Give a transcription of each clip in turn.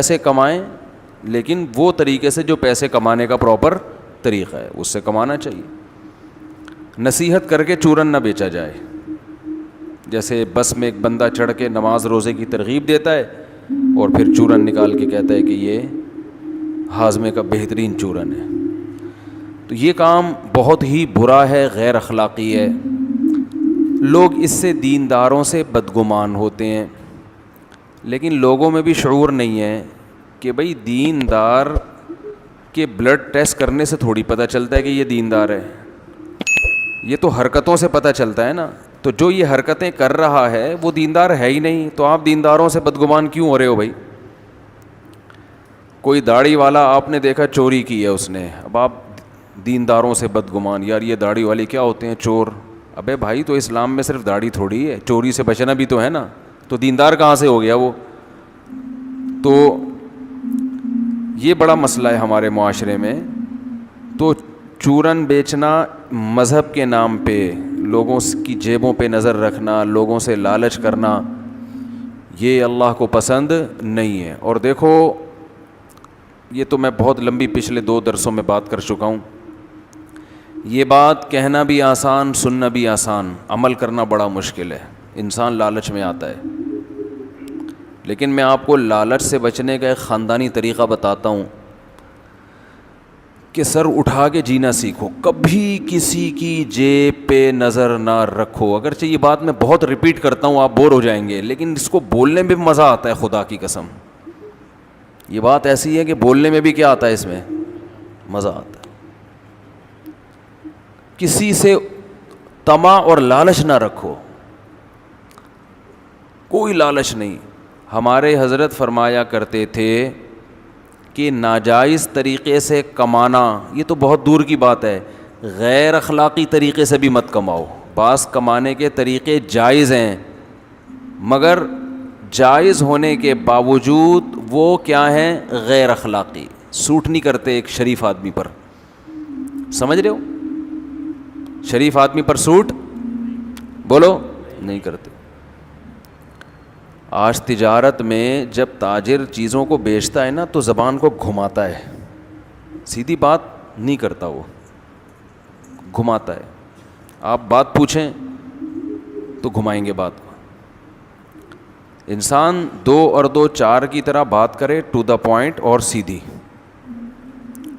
پیسے کمائیں لیکن وہ طریقے سے جو پیسے کمانے کا پراپر طریقہ ہے اس سے کمانا چاہیے. نصیحت کر کے چورن نہ بیچا جائے. جیسے بس میں ایک بندہ چڑھ کے نماز روزے کی ترغیب دیتا ہے اور پھر چورن نکال کے کہتا ہے کہ یہ ہاضمے کا بہترین چورن ہے. تو یہ کام بہت ہی برا ہے, غیر اخلاقی ہے. لوگ اس سے دینداروں سے بدگمان ہوتے ہیں, لیکن لوگوں میں بھی شعور نہیں ہے کہ بھئی دیندار کے بلڈ ٹیسٹ کرنے سے تھوڑی پتہ چلتا ہے کہ یہ دیندار ہے, یہ تو حرکتوں سے پتہ چلتا ہے نا. تو جو یہ حرکتیں کر رہا ہے وہ دیندار ہے ہی نہیں, تو آپ دینداروں سے بدگمان کیوں ہو رہے ہو بھائی؟ کوئی داڑھی والا آپ نے دیکھا چوری کی ہے اس نے, اب آپ دینداروں سے بدگمان, یار یہ داڑھی والے کیا ہوتے ہیں چور. ابے بھائی تو اسلام میں صرف داڑھی تھوڑی ہے, چوری سے بچنا بھی تو ہے نا, تو دیندار کہاں سے ہو گیا وہ؟ تو یہ بڑا مسئلہ ہے ہمارے معاشرے میں. تو چورن بیچنا مذہب کے نام پہ, لوگوں کی جیبوں پہ نظر رکھنا, لوگوں سے لالچ کرنا, یہ اللہ کو پسند نہیں ہے. اور دیکھو یہ تو میں بہت لمبی پچھلے 2 درسوں میں بات کر چکا ہوں. یہ بات کہنا بھی آسان, سننا بھی آسان, عمل کرنا بڑا مشکل ہے. انسان لالچ میں آتا ہے, لیکن میں آپ کو لالچ سے بچنے کا ایک خاندانی طریقہ بتاتا ہوں کہ سر اٹھا کے جینا سیکھو, کبھی کسی کی جیب پہ نظر نہ رکھو. اگرچہ یہ بات میں بہت ریپیٹ کرتا ہوں, آپ بور ہو جائیں گے, لیکن اس کو بولنے میں بھی مزہ آتا ہے, خدا کی قسم. یہ بات ایسی ہے کہ بولنے میں بھی کیا آتا ہے, اس میں مزہ آتا ہے. کسی سے طمع اور لالچ نہ رکھو, کوئی لالچ نہیں. ہمارے حضرت فرمایا کرتے تھے کہ ناجائز طریقے سے کمانا یہ تو بہت دور کی بات ہے, غیر اخلاقی طریقے سے بھی مت کماؤ. بعض کمانے کے طریقے جائز ہیں, مگر جائز ہونے کے باوجود وہ کیا ہیں, غیر اخلاقی, سوٹ نہیں کرتے ایک شریف آدمی پر. سمجھ رہے ہو؟ شریف آدمی پر سوٹ بولو نہیں کرتے. آج تجارت میں جب تاجر چیزوں کو بیچتا ہے نا تو زبان کو گھماتا ہے, سیدھی بات نہیں کرتا, وہ گھماتا ہے. آپ بات پوچھیں تو گھمائیں گے بات کو. انسان 2 اور 2 4 کی طرح بات کرے, ٹو دا پوائنٹ اور سیدھی.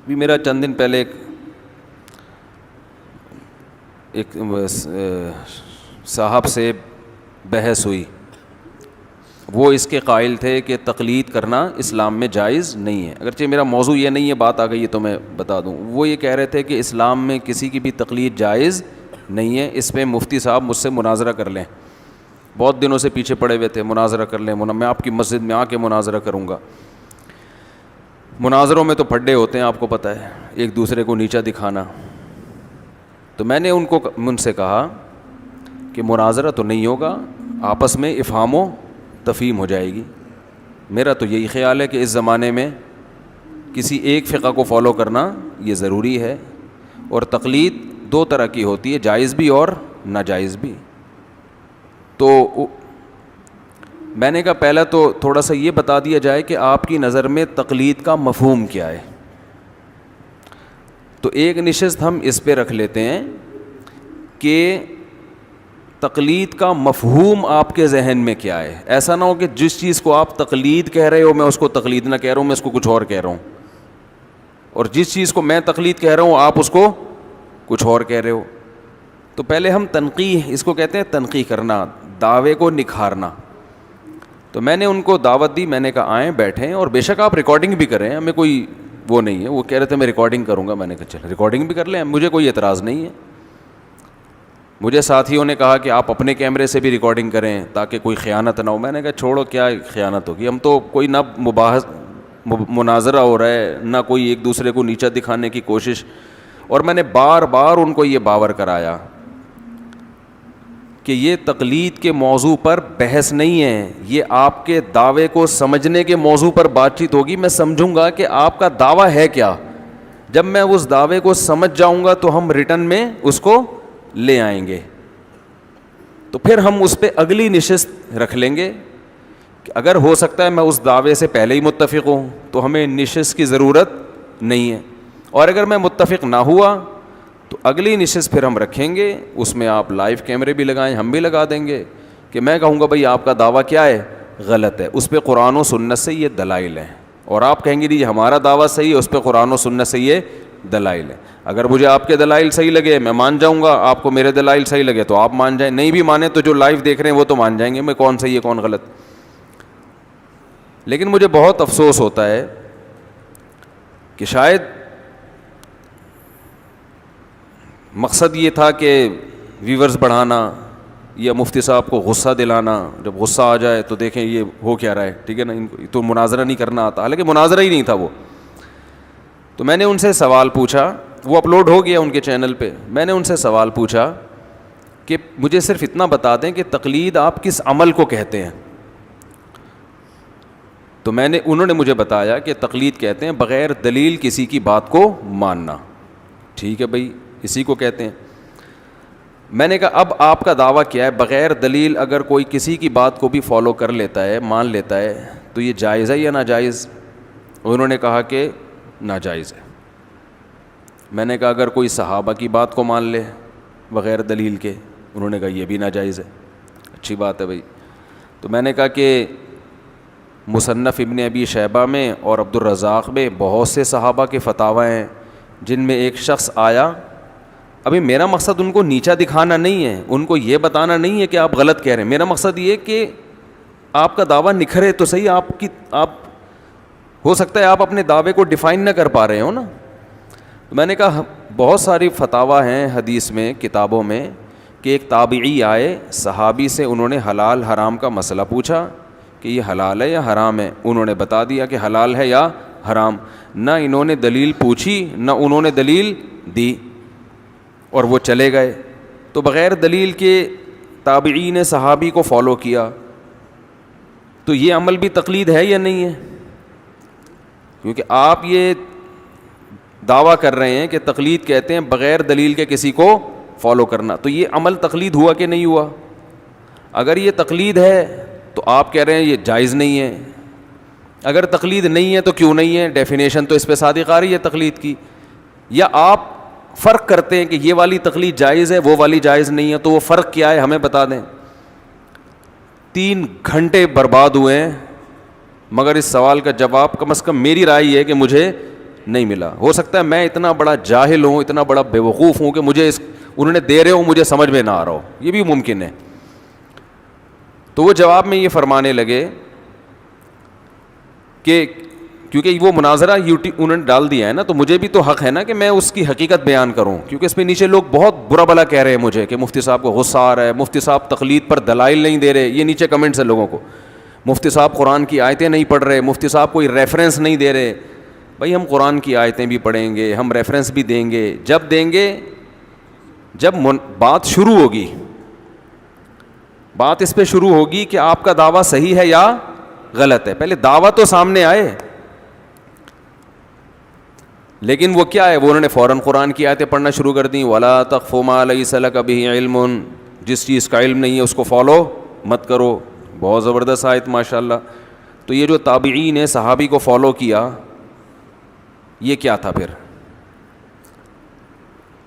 بھی میرا چند دن پہلے ایک صاحب سے بحث ہوئی. وہ اس کے قائل تھے کہ تقلید کرنا اسلام میں جائز نہیں ہے. اگرچہ میرا موضوع یہ نہیں ہے, بات آ گئی ہے تو میں بتا دوں. وہ یہ کہہ رہے تھے کہ اسلام میں کسی کی بھی تقلید جائز نہیں ہے. اس پہ مفتی صاحب مجھ سے مناظرہ کر لیں, بہت دنوں سے پیچھے پڑے ہوئے تھے, مناظرہ کر لیں, میں آپ کی مسجد میں آ کے مناظرہ کروں گا. مناظروں میں تو پھڈے ہوتے ہیں, آپ کو پتہ ہے, ایک دوسرے کو نیچا دکھانا. تو میں نے ان سے کہا کہ مناظرہ تو نہیں ہوگا, آپس میں افہام و تفہیم ہو جائے گی. میرا تو یہی خیال ہے کہ اس زمانے میں کسی ایک فقہ کو فالو کرنا یہ ضروری ہے. اور تقلید 2 طرح کی ہوتی ہے, جائز بھی اور ناجائز بھی. تو میں نے کہا پہلا تو تھوڑا سا یہ بتا دیا جائے کہ آپ کی نظر میں تقلید کا مفہوم کیا ہے. تو ایک نشست ہم اس پہ رکھ لیتے ہیں کہ تقلید کا مفہوم آپ کے ذہن میں کیا ہے. ایسا نہ ہو کہ جس چیز کو آپ تقلید کہہ رہے ہو میں اس کو تقلید نہ کہہ رہا ہوں, میں اس کو کچھ اور کہہ رہا ہوں, اور جس چیز کو میں تقلید کہہ رہا ہوں آپ اس کو کچھ اور کہہ رہے ہو. تو پہلے ہم تنقیح, اس کو کہتے ہیں تنقیح کرنا, دعوے کو نکھارنا. تو میں نے ان کو دعوت دی, میں نے کہا آئیں بیٹھیں, اور بے شک آپ ریکارڈنگ بھی کریں, ہمیں کوئی وہ نہیں ہے. وہ کہہ رہے تھے میں ریکارڈنگ کروں گا, میں نے کہا چل ریکارڈنگ بھی کر لیں, مجھے کوئی اعتراض نہیں ہے. مجھے ساتھیوں نے کہا کہ آپ اپنے کیمرے سے بھی ریکارڈنگ کریں تاکہ کوئی خیانت نہ ہو. میں نے کہا چھوڑو, کیا خیانت ہوگی, ہم تو کوئی نہ مناظرہ ہو رہا ہے نہ کوئی ایک دوسرے کو نیچا دکھانے کی کوشش. اور میں نے بار بار ان کو یہ باور کرایا کہ یہ تقلید کے موضوع پر بحث نہیں ہے, یہ آپ کے دعوے کو سمجھنے کے موضوع پر بات چیت ہوگی. میں سمجھوں گا کہ آپ کا دعویٰ ہے کیا, جب میں اس دعوے کو سمجھ جاؤں گا تو ہم ریٹن میں اس کو لے آئیں گے. تو پھر ہم اس پہ اگلی نشست رکھ لیں گے اگر ہو سکتا ہے میں اس دعوے سے پہلے ہی متفق ہوں تو ہمیں نشست کی ضرورت نہیں ہے, اور اگر میں متفق نہ ہوا تو اگلی نشست پھر ہم رکھیں گے, اس میں آپ لائیو کیمرے بھی لگائیں, ہم بھی لگا دیں گے کہ میں کہوں گا بھائی آپ کا دعویٰ کیا ہے, غلط ہے, اس پہ قرآن و سنت سے یہ دلائل ہیں, اور آپ کہیں گے جی ہمارا دعویٰ صحیح ہے, اس پہ قرآن و سنت سے یہ دلائل ہیں. اگر مجھے آپ کے دلائل صحیح لگے میں مان جاؤں گا, آپ کو میرے دلائل صحیح لگے تو آپ مان جائیں, نہیں بھی مانے تو جو لائیو دیکھ رہے ہیں وہ تو مان جائیں گے میں کون صحیح ہے کون غلط. لیکن مجھے بہت افسوس ہوتا ہے کہ شاید مقصد یہ تھا کہ ویورز بڑھانا یا مفتی صاحب کو غصہ دلانا, جب غصہ آ جائے تو دیکھیں یہ ہو کیا رہا ہے, ٹھیک ہے نا, ان کو تو مناظرہ نہیں کرنا آتا, حالانکہ مناظرہ ہی نہیں تھا وہ. تو میں نے ان سے سوال پوچھا, وہ اپلوڈ ہو گیا ان کے چینل پہ, میں نے ان سے سوال پوچھا کہ مجھے صرف اتنا بتا دیں کہ تقلید آپ کس عمل کو کہتے ہیں. تو انہوں نے مجھے بتایا کہ تقلید کہتے ہیں بغیر دلیل کسی کی بات کو ماننا. ٹھیک ہے بھائی, اسی کو کہتے ہیں. میں نے کہا اب آپ کا دعویٰ کیا ہے, بغیر دلیل اگر کوئی کسی کی بات کو بھی فالو کر لیتا ہے, مان لیتا ہے, تو یہ جائز ہے یا ناجائز؟ انہوں نے کہا کہ ناجائز ہے. میں نے کہا اگر کوئی صحابہ کی بات کو مان لے بغیر دلیل کے, انہوں نے کہا یہ بھی ناجائز ہے. اچھی بات ہے بھائی. تو میں نے کہا کہ مصنف ابن ابی شیبہ میں اور عبد الرزاق میں بہت سے صحابہ کے فتاوی ہیں جن میں ایک شخص آیا, ابھی میرا مقصد ان کو نیچا دکھانا نہیں ہے, ان کو یہ بتانا نہیں ہے کہ آپ غلط کہہ رہے ہیں, میرا مقصد یہ کہ آپ کا دعویٰ نکھرے تو صحیح, آپ ہو سکتا ہے آپ اپنے دعوے کو ڈیفائن نہ کر پا رہے ہو نا. میں نے کہا بہت ساری فتاوی ہیں حدیث میں, کتابوں میں, کہ ایک تابعی آئے صحابی سے, انہوں نے حلال حرام کا مسئلہ پوچھا کہ یہ حلال ہے یا حرام ہے, انہوں نے بتا دیا کہ حلال ہے یا حرام, نہ انہوں نے دلیل پوچھی نہ انہوں نے دلیل دی, اور وہ چلے گئے. تو بغیر دلیل کے تابعی نے صحابی کو فالو کیا, تو یہ عمل بھی تقلید ہے یا نہیں ہے؟ کیونکہ آپ یہ دعویٰ کر رہے ہیں کہ تقلید کہتے ہیں بغیر دلیل کے کسی کو فالو کرنا, تو یہ عمل تقلید ہوا کہ نہیں ہوا؟ اگر یہ تقلید ہے تو آپ کہہ رہے ہیں یہ جائز نہیں ہے, اگر تقلید نہیں ہے تو کیوں نہیں ہے؟ ڈیفینیشن تو اس پہ صادق آ رہی ہے تقلید کی. یا آپ فرق کرتے ہیں کہ یہ والی تقلید جائز ہے وہ والی جائز نہیں ہے, تو وہ فرق کیا ہے ہمیں بتا دیں. 3 گھنٹے برباد ہوئے ہیں, مگر اس سوال کا جواب کم از کم میری رائے یہ ہے کہ مجھے نہیں ملا. ہو سکتا ہے میں اتنا بڑا جاہل ہوں, اتنا بڑا بیوقوف ہوں کہ مجھے انہوں نے دے رہے ہوں مجھے سمجھ میں نہ آ رہا ہو, یہ بھی ممکن ہے. تو وہ جواب میں یہ فرمانے لگے کہ کیونکہ وہ مناظرہ یوٹیوب انہوں نے ڈال دیا ہے نا, تو مجھے بھی تو حق ہے نا کہ میں اس کی حقیقت بیان کروں, کیونکہ اس پہ نیچے لوگ بہت برا بلا کہہ رہے ہیں مجھے کہ مفتی صاحب کو غصہ آ رہا ہے, مفتی صاحب تقلید پر دلائل نہیں دے رہے, یہ نیچے کمنٹس ہیں لوگوں کو, مفتی صاحب قرآن کی آیتیں نہیں پڑھ رہے, مفتی صاحب کوئی ریفرنس نہیں دے رہے. بھائی ہم قرآن کی آیتیں بھی پڑھیں گے, ہم ریفرنس بھی دیں گے, جب بات شروع ہوگی, بات اس پہ شروع ہوگی کہ آپ کا دعویٰ صحیح ہے یا غلط ہے. پہلے دعویٰ تو سامنے آئے, لیکن وہ کیا ہے, وہ انہوں نے فوراً قرآن کی آیتیں پڑھنا شروع کر دیں. وَلَا تَقْفُ مَا لَيْسَ لَكَ بِهِ عِلْمٌ, جس چیز کا علم نہیں ہے اس کو فالو مت کرو. بہت زبردست آیت ماشاء اللہ. تو یہ جو تابعین نے صحابی کو فالو کیا, یہ کیا تھا پھر؟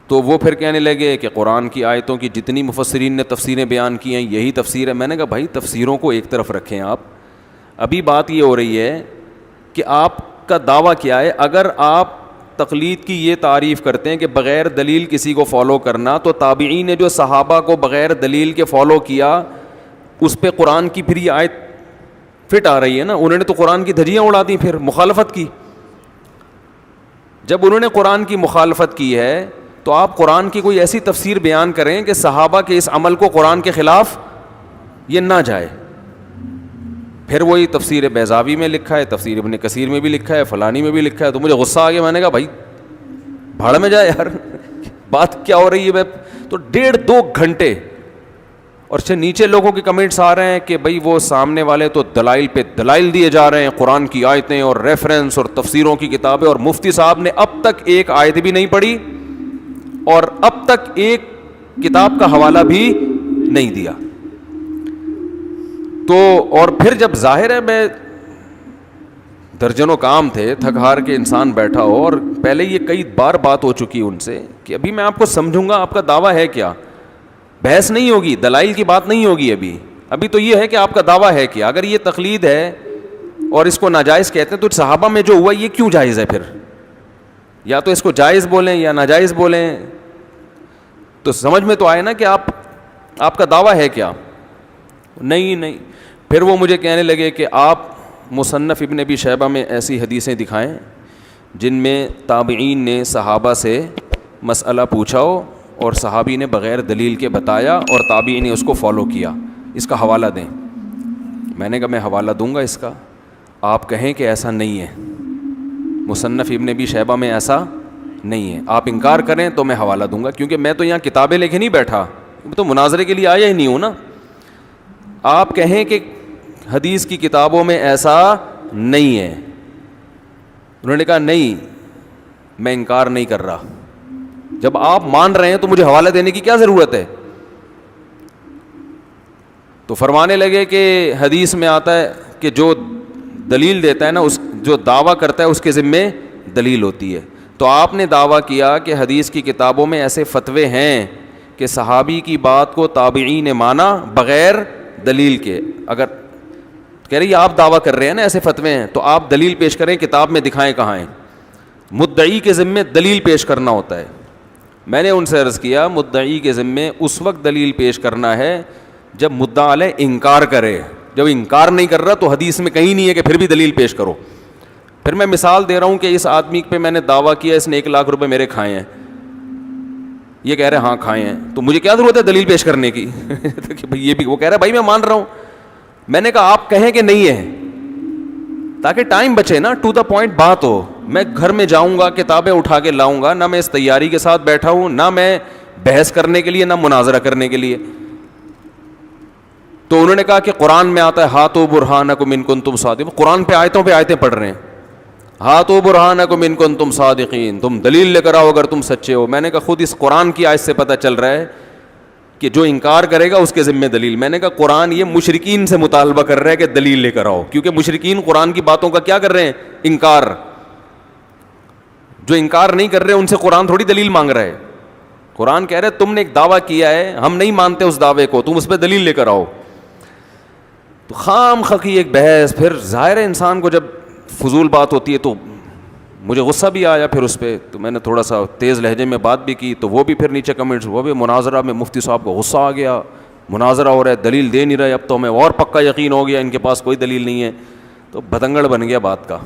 تو وہ پھر کہنے لگے کہ قرآن کی آیتوں کی جتنی مفسرین نے تفسیریں بیان کی ہیں یہی تفسیر ہے. میں نے کہا بھائی تفسیروں کو ایک طرف رکھیں آپ, ابھی بات یہ ہو رہی ہے کہ آپ کا دعویٰ کیا ہے. اگر آپ تقلید کی یہ تعریف کرتے ہیں کہ بغیر دلیل کسی کو فالو کرنا, تو تابعین نے جو صحابہ کو بغیر دلیل کے فالو کیا اس پہ قرآن کی پھر یہ آیت فٹ آ رہی ہے نا, انہوں نے تو قرآن کی دھجیاں اڑا دیں, پھر مخالفت کی. جب انہوں نے قرآن کی مخالفت کی ہے تو آپ قرآن کی کوئی ایسی تفسیر بیان کریں کہ صحابہ کے اس عمل کو قرآن کے خلاف یہ نہ جائے. پھر وہی تفسیر بیضاوی میں لکھا ہے, تفسیر ابن کثیر میں بھی لکھا ہے, فلانی میں بھی لکھا ہے. تو مجھے غصہ آ گیا, میں نے کہا بھائی بھاڑ میں جائے یار, بات کیا ہو رہی ہے. تو 1.5-2 گھنٹے, اور نیچے لوگوں کے کمنٹس آ رہے ہیں کہ بھائی وہ سامنے والے تو دلائل پہ دلائل دیے جا رہے ہیں, قرآن کی آیتیں اور ریفرنس اور تفسیروں کی کتابیں, اور مفتی صاحب نے اب تک ایک آیت بھی نہیں پڑھی اور اب تک ایک کتاب کا حوالہ بھی نہیں دیا. تو اور پھر جب ظاہر ہے میں درجنوں کام تھے, تھک ہار کے انسان بیٹھا ہو, اور پہلے یہ کئی بار بات ہو چکی ان سے کہ ابھی میں آپ کو سمجھوں گا آپ کا دعویٰ ہے کیا, بحث نہیں ہوگی, دلائل کی بات نہیں ہوگی, ابھی تو یہ ہے کہ آپ کا دعویٰ ہے کیا. اگر یہ تقلید ہے اور اس کو ناجائز کہتے ہیں تو صحابہ میں جو ہوا یہ کیوں جائز ہے پھر؟ یا تو اس کو جائز بولیں یا ناجائز بولیں, تو سمجھ میں تو آئے نا کہ آپ کا دعویٰ ہے کیا. نہیں. پھر وہ مجھے کہنے لگے کہ آپ مصنف ابن ابی شیبہ میں ایسی حدیثیں دکھائیں جن میں تابعین نے صحابہ سے مسئلہ پوچھا ہو اور صحابی نے بغیر دلیل کے بتایا اور تابعین نے اس کو فالو کیا, اس کا حوالہ دیں. میں نے کہا میں حوالہ دوں گا اس کا, آپ کہیں کہ ایسا نہیں ہے, مصنف ابن ابی شیبہ میں ایسا نہیں ہے, آپ انکار کریں تو میں حوالہ دوں گا, کیونکہ میں تو یہاں کتابیں لے کے نہیں بیٹھا, تو مناظرے کے لیے آیا ہی نہیں ہوں نا. آپ کہیں کہ حدیث کی کتابوں میں ایسا نہیں ہے. انہوں نے کہا نہیں, میں انکار نہیں کر رہا. جب آپ مان رہے ہیں تو مجھے حوالہ دینے کی کیا ضرورت ہے؟ تو فرمانے لگے کہ حدیث میں آتا ہے کہ جو دلیل دیتا ہے نا, اس جو دعویٰ کرتا ہے اس کے ذمے دلیل ہوتی ہے. تو آپ نے دعویٰ کیا کہ حدیث کی کتابوں میں ایسے فتوے ہیں کہ صحابی کی بات کو تابعین نے مانا بغیر دلیل کے. اگر کہہ رہی آپ دعویٰ کر رہے ہیں نا ایسے فتوے ہیں, تو آپ دلیل پیش کریں, کتاب میں دکھائیں کہاں ہیں. مدعی کے ذمے دلیل پیش کرنا ہوتا ہے. میں نے ان سے عرض کیا مدعی کے ذمے اس وقت دلیل پیش کرنا ہے جب مدعا علیہ انکار کرے. جب انکار نہیں کر رہا تو حدیث میں کہیں نہیں ہے کہ پھر بھی دلیل پیش کرو. پھر میں مثال دے رہا ہوں کہ اس آدمی پہ میں نے دعویٰ کیا اس نے 1 لاکھ روپے میرے کھائے ہیں, یہ کہہ رہے ہاں کھائے ہیں, تو مجھے کیا ضرورت ہے دلیل پیش کرنے کی؟ یہ بھی وہ کہہ رہا ہے بھائی میں مان رہا ہوں. میں نے کہا آپ کہیں کہ نہیں ہے, تاکہ ٹائم بچے نا, ٹو دا پوائنٹ بات ہو. میں گھر میں جاؤں گا کتابیں اٹھا کے لاؤں گا, نہ میں اس تیاری کے ساتھ بیٹھا ہوں, نہ میں بحث کرنے کے لیے, نہ مناظرہ کرنے کے لیے. تو انہوں نے کہا کہ قرآن میں آتا ہے ہاتھو برہانکم ان کنتم صادقین, قرآن پہ آیتیں پڑھ رہے ہیں, ہاتھو برہانکم ان کنتم صادقین, تم دلیل لے کر آؤ اگر تم سچے ہو. میں نے کہا خود اس قرآن کی آیت سے پتہ چل رہا ہے کہ جو انکار کرے گا اس کے ذمہ دلیل. میں نے کہا قرآن یہ مشرکین سے مطالبہ کر رہا ہے کہ دلیل لے کر آؤ, کیونکہ مشرکین قرآن کی باتوں کا کیا کر رہے ہیں؟ انکار. جو انکار نہیں کر رہے ان سے قرآن تھوڑی دلیل مانگ رہا ہے. قرآن کہہ رہے تم نے ایک دعویٰ کیا ہے, ہم نہیں مانتے اس دعوے کو, تم اس پہ دلیل لے کر آؤ. تو خام خقی ایک بحث. پھر ظاہر انسان کو جب فضول بات ہوتی ہے تو مجھے غصہ بھی آیا پھر اس پہ, تو میں نے تھوڑا سا تیز لہجے میں بات بھی کی, تو وہ بھی پھر نیچے کمنٹس, وہ بھی مناظرہ میں مفتی صاحب کو غصہ آ گیا, مناظرہ ہو رہا ہے دلیل دے نہیں رہے, اب تو ہمیں اور پکا یقین ہو گیا ان کے پاس کوئی دلیل نہیں ہے. تو بتنگڑ بن گیا بات کا.